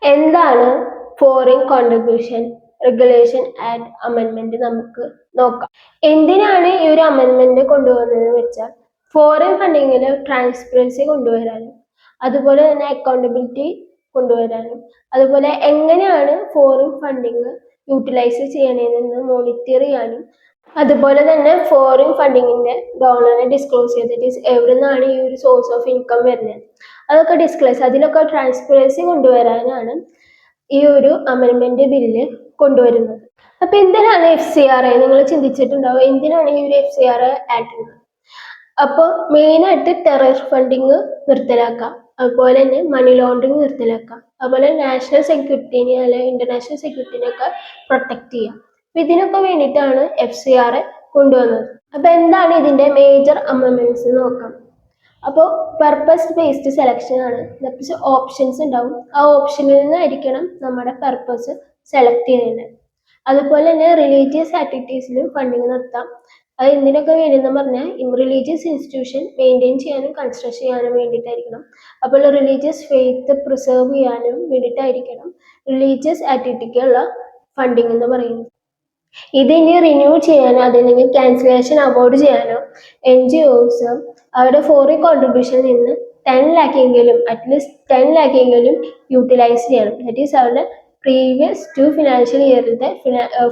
എന്താണ് foreign contribution regulation and അമെൻമെന്റ് നമുക്ക് നോക്കാം. എന്തിനാണ് ഈ ഒരു അമെൻമെന്റ് കൊണ്ടുവന്നതെന്ന് വെച്ചാൽ ഫോറിൻ ഫണ്ടിങ്ങിൽ ട്രാൻസ്പെറൻസി കൊണ്ടുവരാനും അതുപോലെ തന്നെ അക്കൗണ്ടബിലിറ്റി കൊണ്ടുവരാനും അതുപോലെ എങ്ങനെയാണ് ഫോറിൻ ഫണ്ടിങ് യൂട്ടിലൈസ് ചെയ്യണതെന്ന് മോണിറ്റർ ചെയ്യാനും അതുപോലെ തന്നെ ഫോറിൻ ഫണ്ടിങ്ങിന്റെ ഡോളറിനെ ഡിസ്ക്ലോസ് ചെയ്തിട്ട് എവിടെ നിന്നാണ് ഈ ഒരു സോഴ്സ് ഓഫ് ഇൻകം വരുന്നത് അതൊക്കെ ഡിസ്ക്ലോസ് അതിലൊക്കെ ട്രാൻസ്പെറൻസി കൊണ്ടുവരാനാണ് ഈ ഒരു അമെൻമെന്റ് ബില്ല് കൊണ്ടുവരുന്നത്. അപ്പൊ എന്തിനാണ് FCRA നിങ്ങൾ ചിന്തിച്ചിട്ടുണ്ടാവും, എന്തിനാണ് ഈ ഒരു FCRA ആക്ട്? അപ്പോൾ മെയിനായിട്ട് ടെറർ ഫണ്ടിങ് നിർത്തലാക്കാം, അതുപോലെ തന്നെ മണി ലോണ്ടറിങ് നിർത്തലാക്കാം, അതുപോലെ നാഷണൽ സെക്യൂരിറ്റിനെ അല്ലെങ്കിൽ ഇന്റർനാഷണൽ സെക്യൂരിറ്റിനെയൊക്കെ പ്രൊട്ടക്ട് ചെയ്യാം. അപ്പൊ ഇതിനൊക്കെ വേണ്ടിയിട്ടാണ് FCRA കൊണ്ടുവന്നത്. അപ്പൊ എന്താണ് ഇതിന്റെ മേജർ അമെൻമെന്റ്സ് നോക്കാം. അപ്പോൾ പർപ്പസ് ബേസ്ഡ് സെലക്ഷൻ ആണ്. ഓപ്ഷൻസ് ഉണ്ടാവും, ആ ഓപ്ഷനിൽ നിന്നായിരിക്കണം നമ്മുടെ പർപ്പസ് സെലക്ട് ചെയ്യുന്നത്. അതുപോലെ തന്നെ റിലീജിയസ് ആക്ടിവിറ്റീസിലും ഫണ്ടിങ് നിർത്താം. അത് എന്തിനൊക്കെ വേണ്ടിയെന്ന് പറഞ്ഞാൽ റിലീജിയസ് ഇൻസ്റ്റിറ്റ്യൂഷൻ മെയിൻറ്റെയിൻ ചെയ്യാനും കൺസ്ട്രക്ട് ചെയ്യാനും വേണ്ടിയിട്ടായിരിക്കണം. അപ്പോൾ റിലീജിയസ് ഫെയ്ത്ത് പ്രിസർവ് ചെയ്യാനും വേണ്ടിയിട്ടായിരിക്കണം റിലീജിയസ് ആക്ടിവിറ്റിക്കുള്ള ഫണ്ടിങ് എന്ന് പറയുന്നത്. ഇതിനി റിന്യൂ ചെയ്യാനോ അതല്ലെങ്കിൽ ക്യാൻസലേഷൻ അവോയ്ഡ് ചെയ്യാനോ NGOs അവരുടെ ഫോറിൻ കോൺട്രിബ്യൂഷനിൽ നിന്ന് 10 lakh എങ്കിലും അറ്റ്ലീസ്റ്റ് 10 lakh എങ്കിലും യൂട്ടിലൈസ് ചെയ്യണം. ദാറ്റ് ഈസ് അവരുടെ പ്രീവിയസ് 2 ഫിനാൻഷ്യൽ ഇയറിന്റെ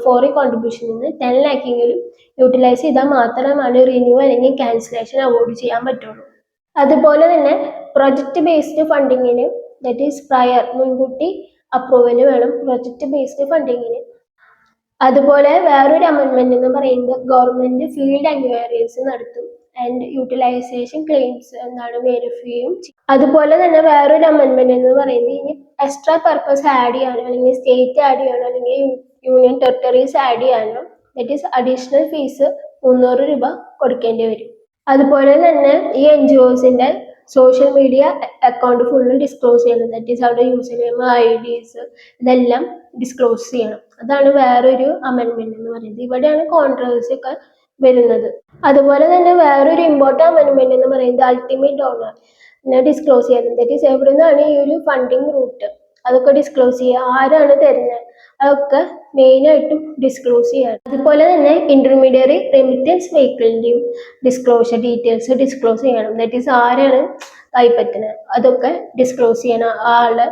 ഫോറിൻ കോൺട്രിബ്യൂഷനിൽ നിന്ന് 10 lakh എങ്കിലും യൂട്ടിലൈസ് ചെയ്താൽ മാത്രമാണ് റിന്യൂ അല്ലെങ്കിൽ ക്യാൻസലേഷൻ അവോയ്ഡ് ചെയ്യാൻ പറ്റുള്ളൂ. അതുപോലെ തന്നെ പ്രൊജക്ട് ബേസ്ഡ് ഫണ്ടിങ്ങിന് ദാറ്റ് ഈസ് പ്രയർ മുൻകൂട്ടി അപ്രൂവൽ വേണം പ്രൊജക്ട് ബേസ്ഡ് ഫണ്ടിങ്ങിന്. അതുപോലെ വേറൊരു അമെൻമെന്റ് എന്ന് പറയുന്നത് ഗവൺമെന്റ് ഫീൽഡ് എൻക്വയറീസ് നടത്തും ആൻഡ് യൂട്ടിലൈസേഷൻ ക്ലെയിംസ് വെരിഫൈ ചെയ്യും. അതുപോലെ തന്നെ വേറൊരു അമെൻമെന്റ് എന്ന് പറയുന്നത് ഇനി എക്സ്ട്രാ പർപ്പസ് ആഡ് ചെയ്യാനോ അല്ലെങ്കിൽ സ്റ്റേറ്റ് ആഡ് ചെയ്യാനോ അല്ലെങ്കിൽ യൂണിയൻ ടെറിട്ടറീസ് ആഡ് ചെയ്യാനോ ദറ്റ് ഈസ് അഡീഷണൽ ഫീസ് 300 രൂപ കൊടുക്കേണ്ടി വരും. അതുപോലെ തന്നെ ഈ NGOസിന്റെ സോഷ്യൽ മീഡിയ അക്കൗണ്ട് ഫുള്ളും ഡിസ്ക്ലോസ് ചെയ്യണം. ദാറ്റ് ഈസ് അവരുടെ യൂസർ നെയിം IDs ഇതെല്ലാം ഡിസ്ക്ലോസ് ചെയ്യണം. അതാണ് വേറൊരു അമെൻമെന്റ് എന്ന് പറയുന്നത്. ഇവിടെയാണ് കോൺട്രവേഴ്സി ഒക്കെ വരുന്നത്. അതുപോലെ തന്നെ വേറൊരു ഇമ്പോർട്ടൻ്റ് അമെൻമെന്റ് എന്ന് പറയുന്നത് അൾട്ടിമേറ്റ് ഡോണർ ഡിസ്ക്ലോസ് ചെയ്യണം. ദാറ്റ് ഈസ് എവിടെ നിന്നാണ് ഈ ഒരു ഫണ്ടിങ് റൂട്ട് അതൊക്കെ ഡിസ്ക്ലോസ് ചെയ്യുക, ആരാണ് തരുന്നത് അതൊക്കെ മെയിനായിട്ടും ഡിസ്ക്ലോസ് ചെയ്യണം. അതുപോലെ തന്നെ ഇന്റർമീഡിയറി റെമിറ്റൻസ് വെഹിക്കിളിന്റെയും ഡിസ്ക്ലോഷർ ഡീറ്റെയിൽസ് ഡിസ്ക്ലോസ് ചെയ്യണം. ദാറ്റ് ഈസ് ആരാണ് കൈപ്പറ്റുന്നത് അതൊക്കെ ഡിസ്ക്ലോസ് ചെയ്യണം, ആളുടെ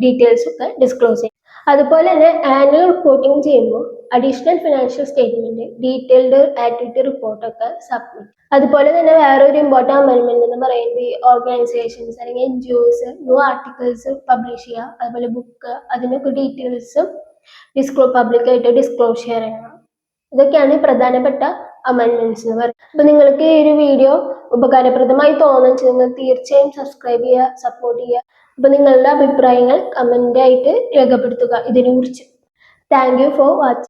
ഡീറ്റെയിൽസ് ഒക്കെ ഡിസ്ക്ലോസ് ചെയ്യണം. അതുപോലെ തന്നെ ആനുവൽ റിപ്പോർട്ടിംഗ് ചെയ്യുമ്പോൾ additional financial statement detailed activity റിപ്പോർട്ടൊക്കെ സബ്മിറ്റ്. അതുപോലെ തന്നെ വേറൊരു ഇമ്പോർട്ടൻ്റ് അമെൻമെന്റ് എന്ന് പറയുന്നത് ഓർഗനൈസേഷൻസ് അല്ലെങ്കിൽ NGOs ന്യൂ ആർട്ടിക്കിൾസ് പബ്ലിഷ് ചെയ്യുക, അതുപോലെ ബുക്ക് അതിനൊക്കെ ഡീറ്റെയിൽസും പബ്ലിക്കായിട്ട് ഡിസ്ക്ലോസ് ചെയ്യണം. ഇതൊക്കെയാണ് പ്രധാനപ്പെട്ട അമെൻമെന്റ്സ് എന്ന് പറയുന്നത്. അപ്പൊ നിങ്ങൾക്ക് ഈ ഒരു വീഡിയോ ഉപകാരപ്രദമായി തോന്നുന്നു നിങ്ങൾ തീർച്ചയായും സബ്സ്ക്രൈബ് ചെയ്യുക, സപ്പോർട്ട് ചെയ്യുക. അപ്പൊ നിങ്ങളുടെ അഭിപ്രായങ്ങൾ കമന്റ് ആയിട്ട് രേഖപ്പെടുത്തുക ഇതിനെ കുറിച്ച്. Thank you for watching.